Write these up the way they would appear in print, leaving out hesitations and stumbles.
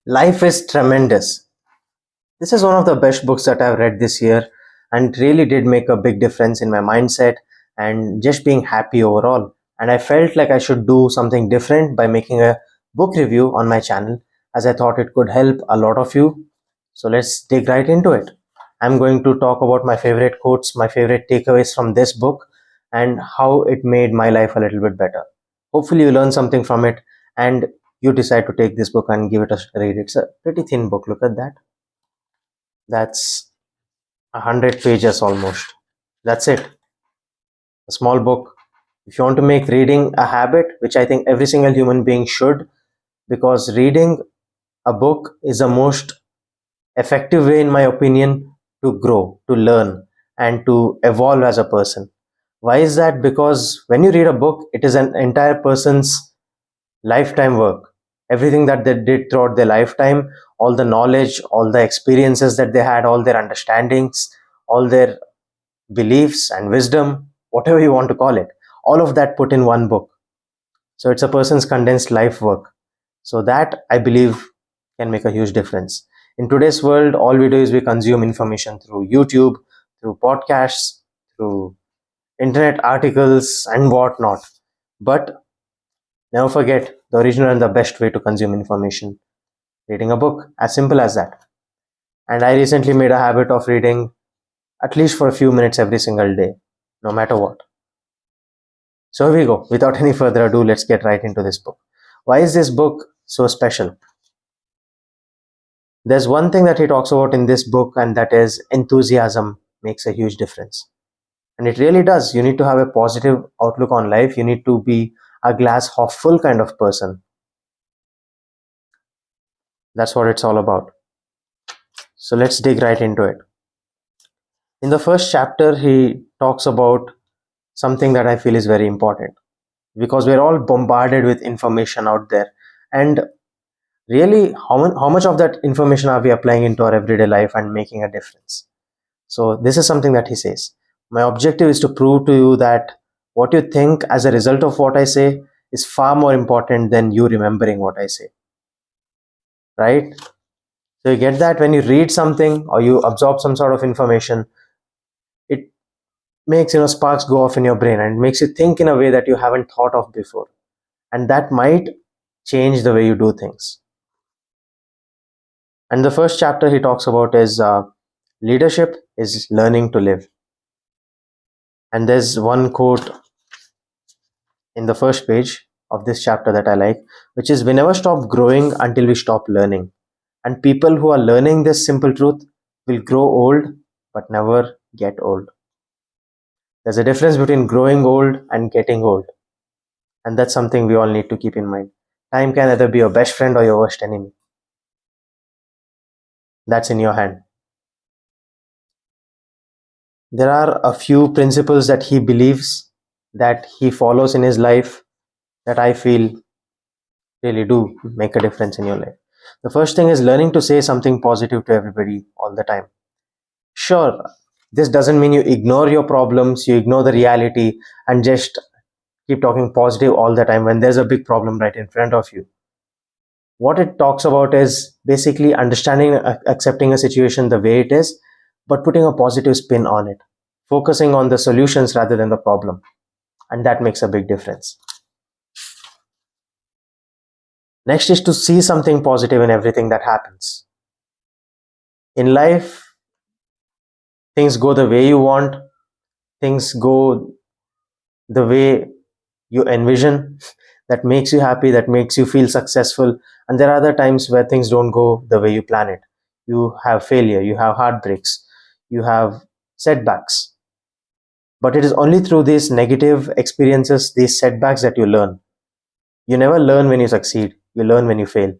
Life is tremendous. This is one of the best books that I've read this year and it really did make a big difference in my mindset and just being happy overall. And I felt like I should do something different by making a book review on my channel as I thought it could help a lot of you. So let's dig right into it. I'm going to talk about my favorite quotes, my favorite takeaways from this book, and how it made my life a little bit better. Hopefully, you learn something from it and you decide to take this book and give it a read. It's a pretty thin book. Look at that. That's 100 pages almost. That's it. A small book. If you want to make reading a habit, which I think every single human being should, because reading a book is the most effective way, in my opinion, to grow, to learn, and to evolve as a person. Why is that? Because when you read a book, it is an entire person's lifetime work. Everything that they did throughout their lifetime, all the knowledge, all the experiences that they had, all their understandings, all their beliefs and wisdom, whatever you want to call it, all of that put in one book. So it's a person's condensed life work. So that, I believe, can make a huge difference. In today's world, all we do is we consume information through YouTube, through podcasts, through internet articles and whatnot. But never forget the original and the best way to consume information: reading a book. As simple as that. And I recently made a habit of reading at least for a few minutes every single day, no matter what. So here we go. Without any further ado, let's get right into this book. Why is this book so special? There's one thing that he talks about in this book, and that is enthusiasm makes a huge difference. And it really does. You need to have a positive outlook on life. You need to be a glass half full kind of person. That's what it's all about. So let's dig right into it. In the first chapter, he talks about something that I feel is very important, because we're all bombarded with information out there. And really, how much of that information are we applying into our everyday life and making a difference? So this is something that he says. My objective is to prove to you that what you think as a result of what I say is far more important than you remembering what I say. Right? So you get that when you read something or you absorb some sort of information, it makes sparks go off in your brain and makes you think in a way that you haven't thought of before. And that might change the way you do things. And the first chapter he talks about is leadership is learning to live. And there's one quote in the first page of this chapter that I like, which is, we never stop growing until we stop learning. And people who are learning this simple truth will grow old but never get old. There's a difference between growing old and getting old. And that's something we all need to keep in mind. Time can either be your best friend or your worst enemy. That's in your hand. There are a few principles that he believes, that he follows in his life, that I feel really do make a difference in your life. The first thing is learning to say something positive to everybody all the time. Sure, this doesn't mean you ignore your problems, you ignore the reality and just keep talking positive all the time when there's a big problem right in front of you. What it talks about is basically understanding, accepting a situation the way it is, but putting a positive spin on it, focusing on the solutions rather than the problem. And that makes a big difference. Next is to see something positive in everything that happens. In life, things go the way you want, things go the way you envision, that makes you happy, that makes you feel successful. And there are other times where things don't go the way you plan it. You have failure, you have heartbreaks, you have setbacks. But it is only through these negative experiences, these setbacks, that you learn. You never learn when you succeed, you learn when you fail.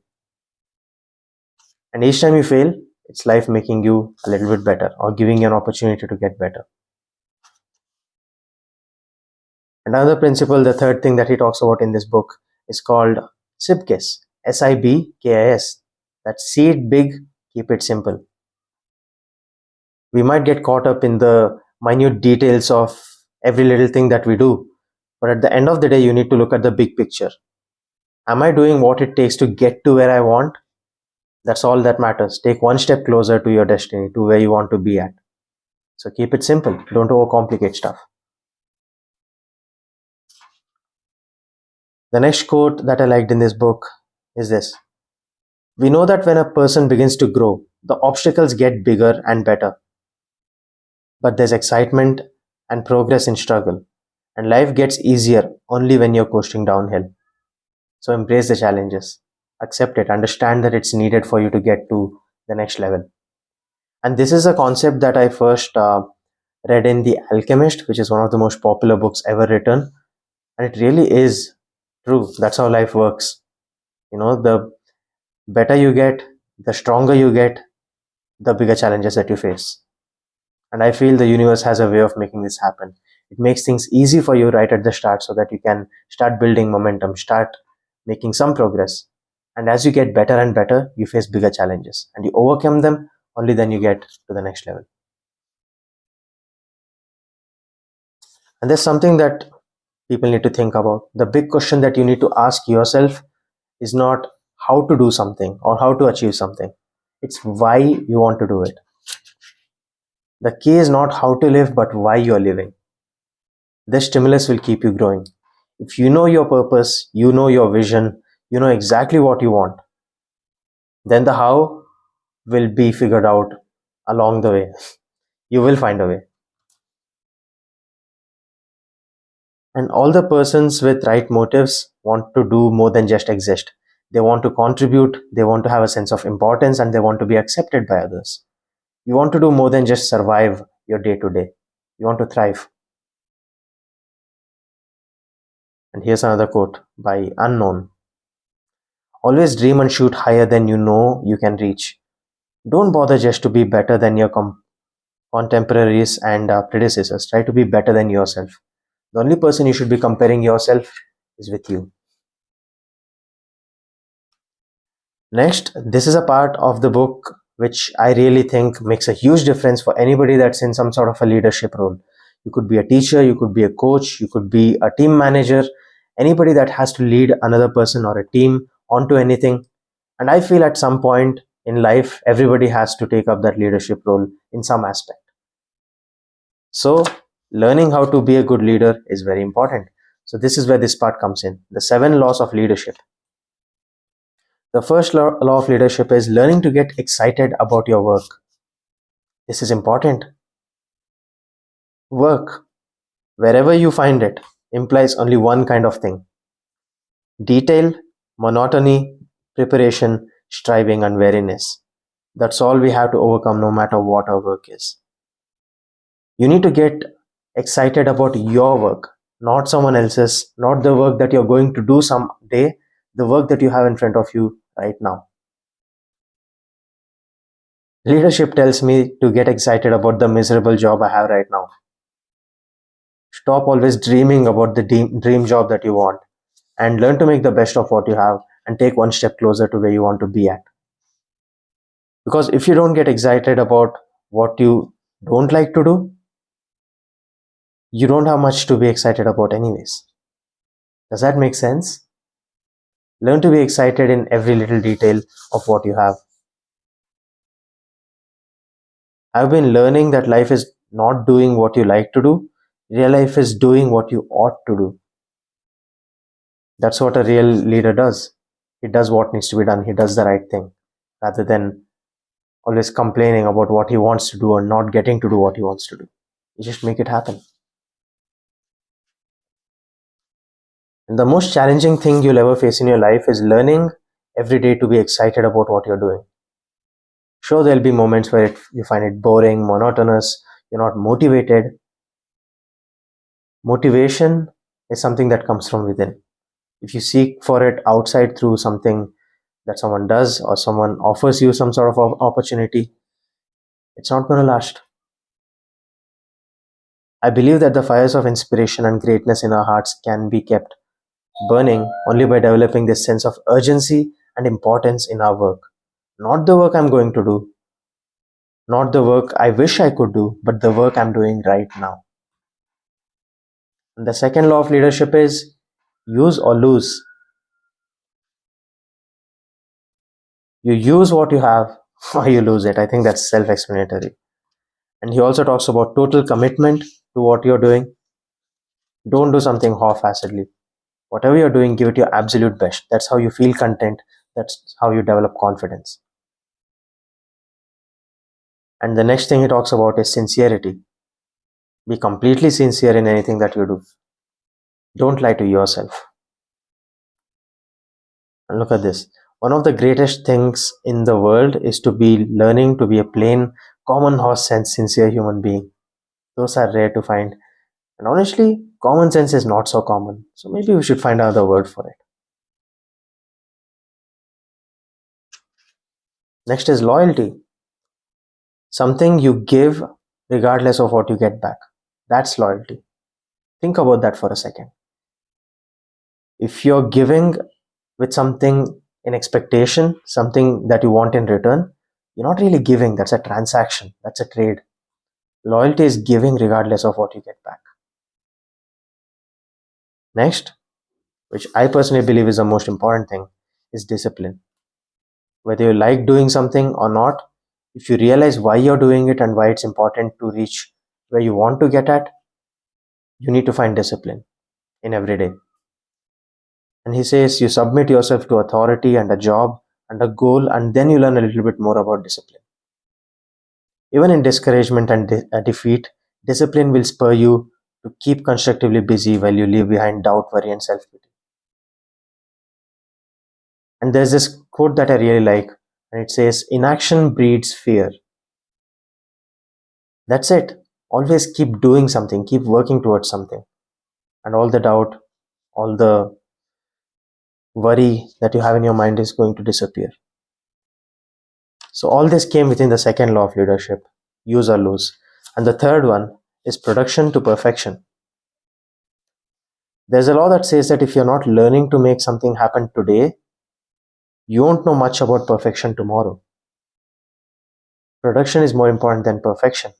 And each time you fail, it's life making you a little bit better or giving you an opportunity to get better. Another principle, the third thing that he talks about in this book, is called SIBKIS, SIBKIS. That's see it big, keep it simple. We might get caught up in the minute details of every little thing that we do, but at the end of the day, you need to look at the big picture. Am I doing what it takes to get to where I want? That's all that matters. Take one step closer to your destiny, to where you want to be at. So keep it simple. Don't overcomplicate stuff. The next quote that I liked in this book is this: we know that when a person begins to grow, the obstacles get bigger and better, but there's excitement and progress in struggle, and life gets easier only when you're coasting downhill. So embrace the challenges, accept it, understand that it's needed for you to get to the next level. And this is a concept that I first read in The Alchemist, which is one of the most popular books ever written. And it really is true. That's how life works. The better you get, the stronger you get, the bigger challenges that you face. And I feel the universe has a way of making this happen. It makes things easy for you right at the start so that you can start building momentum, start making some progress. And as you get better and better, you face bigger challenges and you overcome them, only then you get to the next level. And there's something that people need to think about. The big question that you need to ask yourself is not how to do something or how to achieve something, it's why you want to do it. The key is not how to live, but why you're living. This stimulus will keep you growing. If you know your purpose, you know your vision, you know exactly what you want, then the how will be figured out along the way. You will find a way. And all the persons with right motives want to do more than just exist. They want to contribute, they want to have a sense of importance, and they want to be accepted by others. You want to do more than just survive your day to day. You want to thrive. And here's another quote by Unknown. Always dream and shoot higher than you know you can reach. Don't bother just to be better than your contemporaries and predecessors. Try to be better than yourself. The only person you should be comparing yourself is with you. Next, this is a part of the book which I really think makes a huge difference for anybody that's in some sort of a leadership role. You could be a teacher, you could be a coach, you could be a team manager, anybody that has to lead another person or a team onto anything. And I feel at some point in life, everybody has to take up that leadership role in some aspect. So, learning how to be a good leader is very important. So, this is where this part comes in: the 7 laws of leadership. The first law of leadership is learning to get excited about your work. This is important. Work, wherever you find it, implies only one kind of thing: detail, monotony, preparation, striving, and weariness. That's all we have to overcome no matter what our work is. You need to get excited about your work, not someone else's, not the work that you're going to do someday, the work that you have in front of you right now. Leadership tells me to get excited about the miserable job I have right now. Stop always dreaming about the dream job that you want and learn to make the best of what you have and take one step closer to where you want to be at. Because if you don't get excited about what you don't like to do, you don't have much to be excited about anyways. Does that make sense? Learn to be excited in every little detail of what you have. I've been learning that life is not doing what you like to do. Real life is doing what you ought to do. That's what a real leader does. He does what needs to be done. He does the right thing rather than always complaining about what he wants to do or not getting to do what he wants to do. You just make it happen. And the most challenging thing you'll ever face in your life is learning every day to be excited about what you're doing. Sure, there'll be moments where you find it boring, monotonous, you're not motivated. Motivation is something that comes from within. If you seek for it outside through something that someone does or someone offers you some sort of opportunity, it's not going to last. I believe that the fires of inspiration and greatness in our hearts can be kept burning only by developing this sense of urgency and importance in our work. Not the work I'm going to do, not the work I wish I could do, but the work I'm doing right now. And the second law of leadership is use or lose. You use what you have or you lose it. I think that's self-explanatory. And he also talks about total commitment to what you're doing. Don't do something half-assedly. Whatever you're doing, give it your absolute best. That's how you feel content. That's how you develop confidence. And the next thing he talks about is sincerity. Be completely sincere in anything that you do. Don't lie to yourself. And look at this. One of the greatest things in the world is to be learning to be a plain, common horse sense, sincere human being. Those are rare to find. And honestly, common sense is not so common. So maybe we should find another word for it. Next is loyalty. Something you give regardless of what you get back. That's loyalty. Think about that for a second. If you're giving with something in expectation, something that you want in return, you're not really giving. That's a transaction. That's a trade. Loyalty is giving regardless of what you get back. Next, which I personally believe is the most important thing, is discipline. Whether you like doing something or not, if you realize why you're doing it and why it's important to reach where you want to get at, you need to find discipline in every day. And he says you submit yourself to authority and a job and a goal, and then you learn a little bit more about discipline. Even in discouragement and defeat, discipline will spur you to keep constructively busy while you leave behind doubt, worry, and self-pity. And there's this quote that I really like, and it says, "Inaction breeds fear." That's it. Always keep doing something, keep working towards something. And all the doubt, all the worry that you have in your mind is going to disappear. So all this came within the second law of leadership, use or lose. And the third one is production to perfection. There's a law that says that if you're not learning to make something happen today, you won't know much about perfection tomorrow. Production is more important than perfection.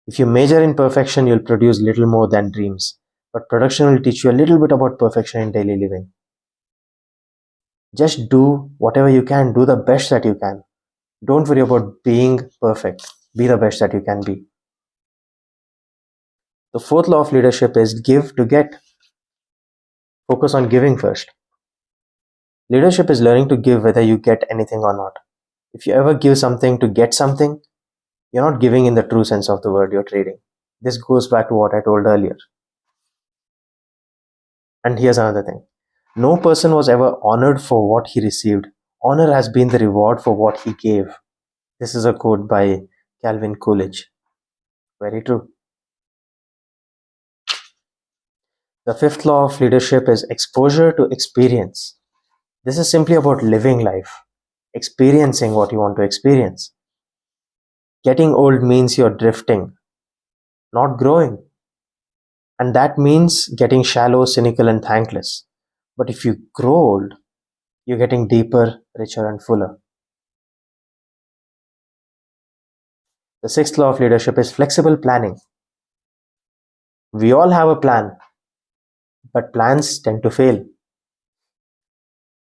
If you major in perfection, you'll produce little more than dreams. But production will teach you a little bit about perfection in daily living. Just do whatever you can, do the best that you can. Don't worry about being perfect. Be the best that you can be. The fourth law of leadership is give to get. Focus on giving first. Leadership is learning to give whether you get anything or not. If you ever give something to get something, you're not giving in the true sense of the word, you're trading. This goes back to what I told earlier. And here's another thing. No person was ever honored for what he received. Honor has been the reward for what he gave. This is a quote by Calvin Coolidge. Very true. The fifth law of leadership is exposure to experience. This is simply about living life, experiencing what you want to experience. Getting old means you're drifting, not growing. And that means getting shallow, cynical, and thankless. But if you grow old, you're getting deeper, richer, and fuller. The sixth law of leadership is flexible planning. We all have a plan, but plans tend to fail.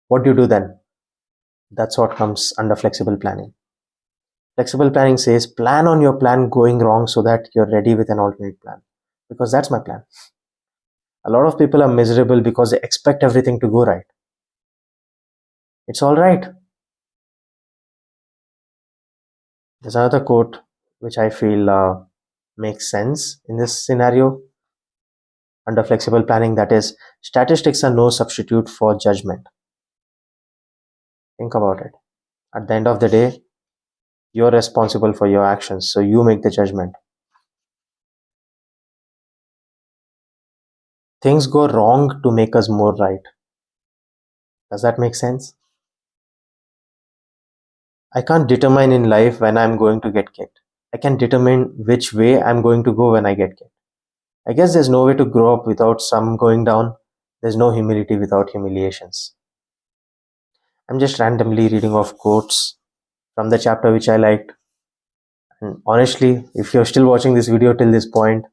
What do you do then? That's what comes under flexible planning. Flexible planning says plan on your plan going wrong so that you're ready with an alternate plan. Because that's my plan. A lot of people are miserable because they expect everything to go right. It's all right. There's another quote which I feel makes sense in this scenario under flexible planning, that is, statistics are no substitute for judgment. Think about it. At the end of the day, you're responsible for your actions, so you make the judgment. Things go wrong to make us more right. Does that make sense? I can't determine in life when I'm going to get kicked. I can determine which way I'm going to go when I get kicked. I guess there's no way to grow up without some going down. There's no humility without humiliations. I'm just randomly reading off quotes from the chapter which I liked. And honestly, if you're still watching this video till this point,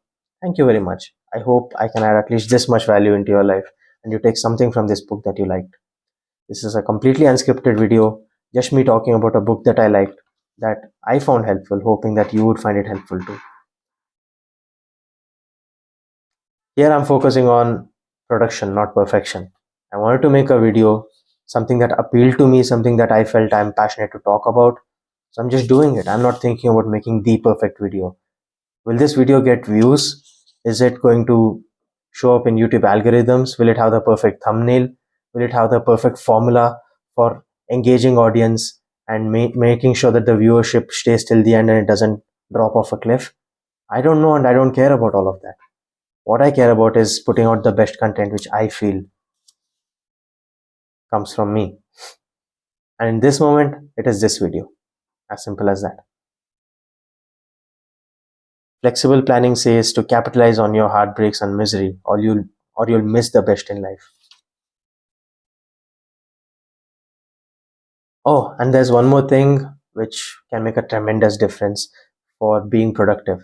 thank you very much. I hope I can add at least this much value into your life and you take something from this book that you liked. This is a completely unscripted video. Just me talking about a book that I liked, that I found helpful, hoping that you would find it helpful too. Here I'm focusing on production, not perfection. I wanted to make a video, something that appealed to me, something that I felt I'm passionate to talk about. So I'm just doing it. I'm not thinking about making the perfect video. Will this video get views? Is it going to show up in YouTube algorithms? Will it have the perfect thumbnail? Will it have the perfect formula for engaging audience and making sure that the viewership stays till the end and it doesn't drop off a cliff? I don't know, and I don't care about all of that. What I care about is putting out the best content which I feel comes from me. And in this moment, it is this video. As simple as that. Flexible planning says to capitalize on your heartbreaks and misery, or you'll miss the best in life. Oh, and there's one more thing which can make a tremendous difference for being productive.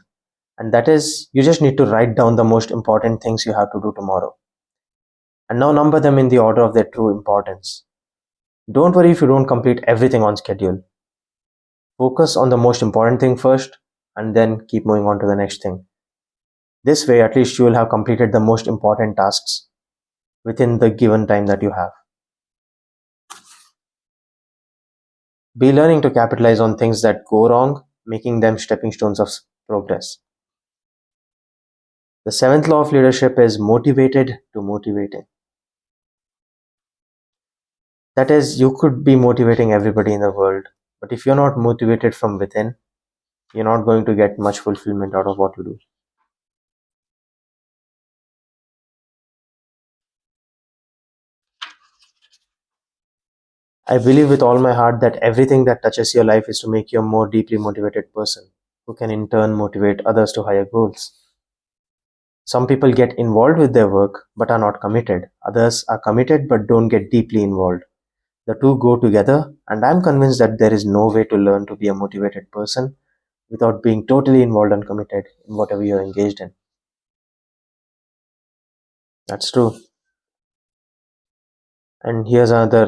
And that is you just need to write down the most important things you have to do tomorrow. And now number them in the order of their true importance. Don't worry if you don't complete everything on schedule. Focus on the most important thing first and then keep moving on to the next thing. This way, at least you will have completed the most important tasks within the given time that you have. Be learning to capitalize on things that go wrong, making them stepping stones of progress. The seventh law of leadership is motivated to motivating. That is, you could be motivating everybody in the world, but if you're not motivated from within, you're not going to get much fulfillment out of what you do. I believe with all my heart that everything that touches your life is to make you a more deeply motivated person who can in turn motivate others to higher goals. Some people get involved with their work but are not committed. Others are committed but don't get deeply involved. The two go together, and I'm convinced that there is no way to learn to be a motivated person without being totally involved and committed in whatever you're engaged in. That's true. And here's another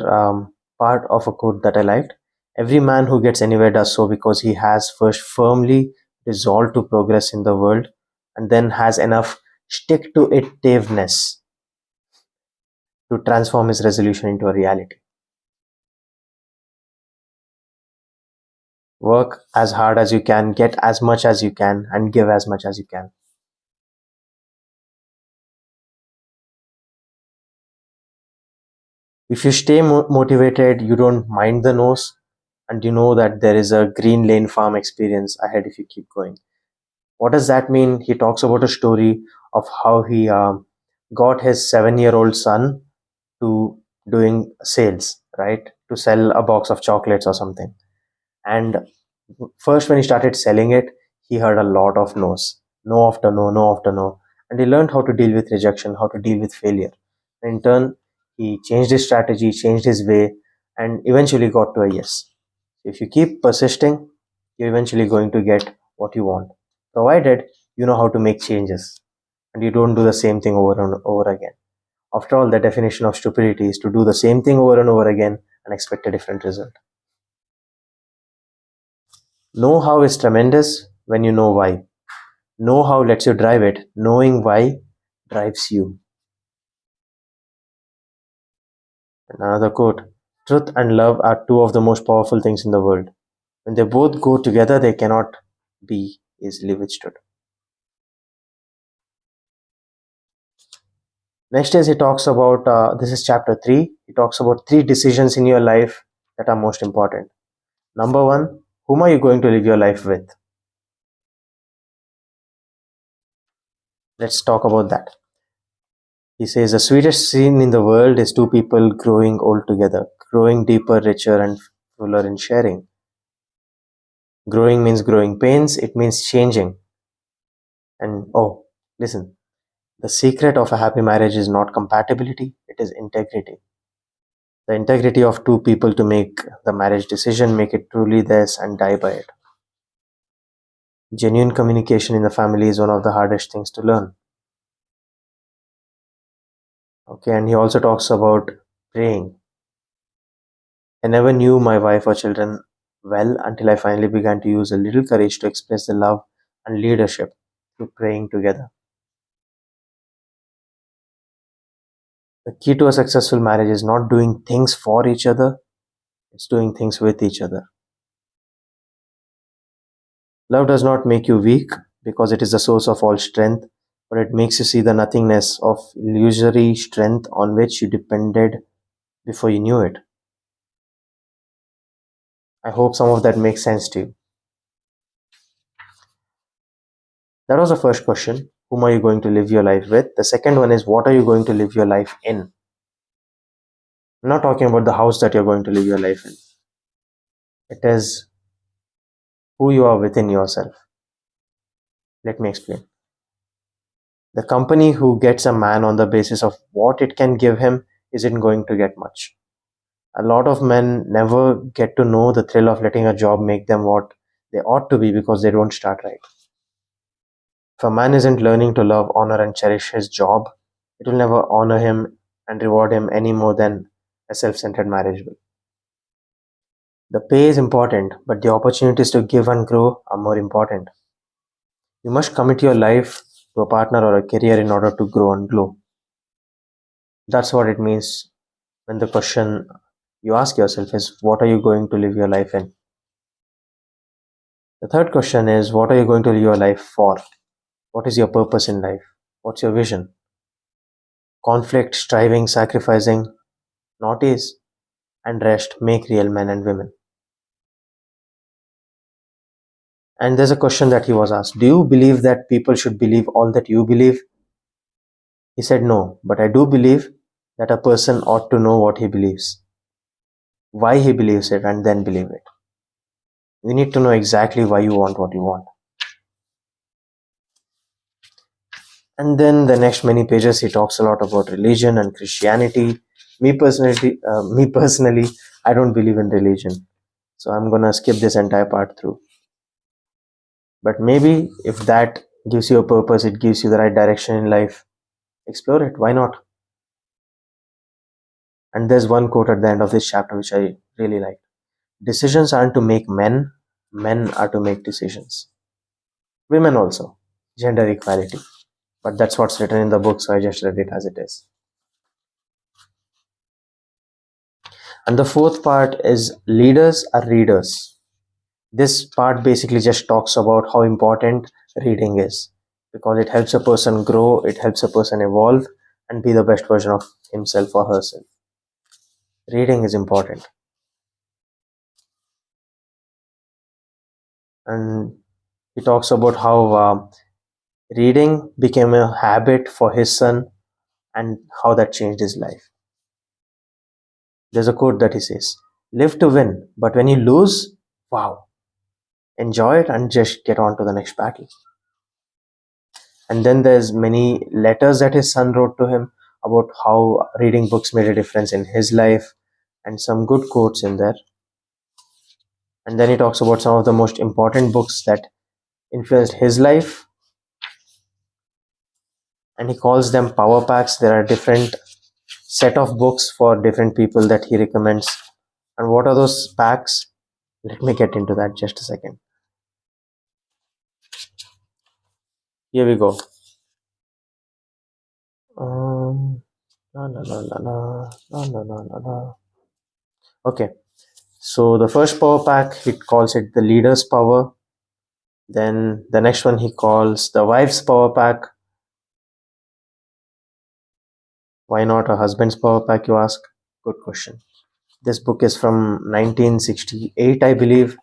part of a quote that I liked. Every man who gets anywhere does so because he has first firmly resolved to progress in the world and then has enough stick to itiveness to transform his resolution into a reality. Work as hard as you can, get as much as you can, and give as much as you can. If you stay motivated, you don't mind the no's, and you know that there is a green lane farm experience ahead if you keep going. What does that mean? He talks about a story of how he got his 7-year-old son to doing sales, right? To sell a box of chocolates or something. And first, when he started selling it, he heard a lot of no's, no after no, no after no. And he learned how to deal with rejection, how to deal with failure. In turn, he changed his strategy, changed his way, and eventually got to a yes. If you keep persisting, you're eventually going to get what you want, provided you know how to make changes and you don't do the same thing over and over again. After all, the definition of stupidity is to do the same thing over and over again and expect a different result. Know how is tremendous when you know why. Know how lets you drive it. Knowing why drives you. And another quote: truth and love are two of the most powerful things in the world. When they both go together, they cannot be easily withstood. Next is he talks about, this is chapter 3. He talks about 3 decisions in your life that are most important. Number 1, whom are you going to live your life with? Let's talk about that. He says the sweetest scene in the world is two people growing old together, growing deeper, richer, and fuller in sharing. Growing means growing pains, it means changing. And oh, listen, the secret of a happy marriage is not compatibility, it is integrity. The integrity of two people to make the marriage decision, make it truly theirs, and die by it. Genuine communication in the family is one of the hardest things to learn. Okay, and he also talks about praying. I never knew my wife or children well until I finally began to use a little courage to express the love and leadership through praying together. The key to a successful marriage is not doing things for each other, it's doing things with each other. Love does not make you weak because it is the source of all strength, but it makes you see the nothingness of illusory strength on which you depended before you knew it. I hope some of that makes sense to you. That was the first question. Whom are you going to live your life with? The second one is, what are you going to live your life in? I'm not talking about the house that you're going to live your life in. It is who you are within yourself. Let me explain. The company who gets a man on the basis of what it can give him isn't going to get much. A lot of men never get to know the thrill of letting a job make them what they ought to be because they don't start right. If a man isn't learning to love, honor, and cherish his job, it will never honor him and reward him any more than a self centered marriage will. The pay is important, but the opportunities to give and grow are more important. You must commit your life to a partner or a career in order to grow and glow. That's what it means when the question you ask yourself is, what are you going to live your life in? The third question is, what are you going to live your life for? What is your purpose in life? What's your vision? Conflict, striving, sacrificing, not ease, and rest make real men and women. And there's a question that he was asked: do you believe that people should believe all that you believe? He said, no, but I do believe that a person ought to know what he believes, why he believes it, and then believe it. You need to know exactly why you want what you want. And then the next many pages, he talks a lot about religion and Christianity. Me personally, I don't believe in religion, so I'm gonna skip this entire part through. But maybe if that gives you a purpose, it gives you the right direction in life, explore it. Why not? And there's one quote at the end of this chapter which I really like: decisions aren't to make men, men are to make decisions. Women also, gender equality. But that's what's written in the book, so I just read it as it is. And the fourth part is leaders are readers. This part basically just talks about how important reading is, because it helps a person grow, it helps a person evolve and be the best version of himself or herself. Reading is important. And he talks about how reading became a habit for his son and how that changed his life. There's a quote that he says: live to win, but when you lose, wow, enjoy it and just get on to the next battle. And then there's many letters that his son wrote to him about how reading books made a difference in his life, and some good quotes in there. And then he talks about some of the most important books that influenced his life, and he calls them power packs. There are different set of books for different people that he recommends. And what are those packs? Let me get into that just a second. Here we go. La, la, la, la, la, la, la, la, la, la. Okay, so the first power pack, he calls it the leader's power. Then the next one he calls the wife's power pack. Why not a husband's power pack, you ask? Good question. This book is from 1968, I believe.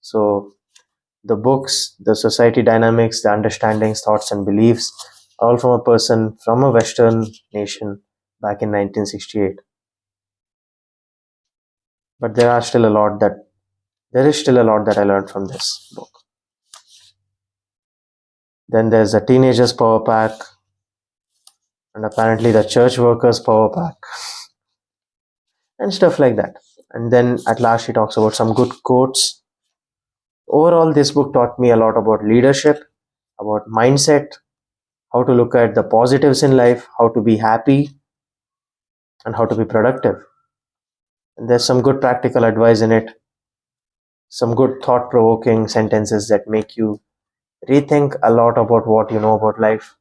So the books, the society dynamics, the understandings, thoughts, and beliefs, all from a person from a Western nation back in 1968. But there is still a lot that I learned from this book. Then there's a teenager's power pack, and apparently the church workers power pack, and stuff like that. And then at last he talks about some good quotes. Overall, this book taught me a lot about leadership, about mindset, how to look at the positives in life, how to be happy, and how to be productive. There's some good practical advice in it, some good thought provoking sentences that make you rethink a lot about what you know about life.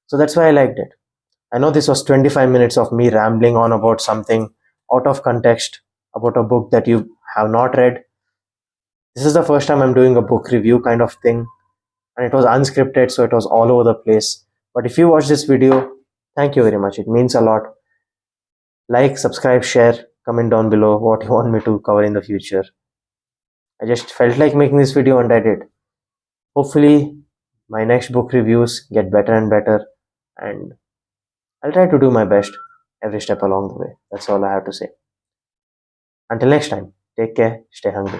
So that's why I liked it. I know this was 25 minutes of me rambling on about something out of context, about a book that you have not read. This is the first time I'm doing a book review kind of thing, and it was unscripted, so it was all over the place. But if you watch this video, thank you very much. It means a lot. Like, subscribe, share, comment down below what you want me to cover in the future. I just felt like making this video and I did. Hopefully, my next book reviews get better and better, and I'll try to do my best every step along the way. That's all I have to say. Until next time, take care, stay hungry.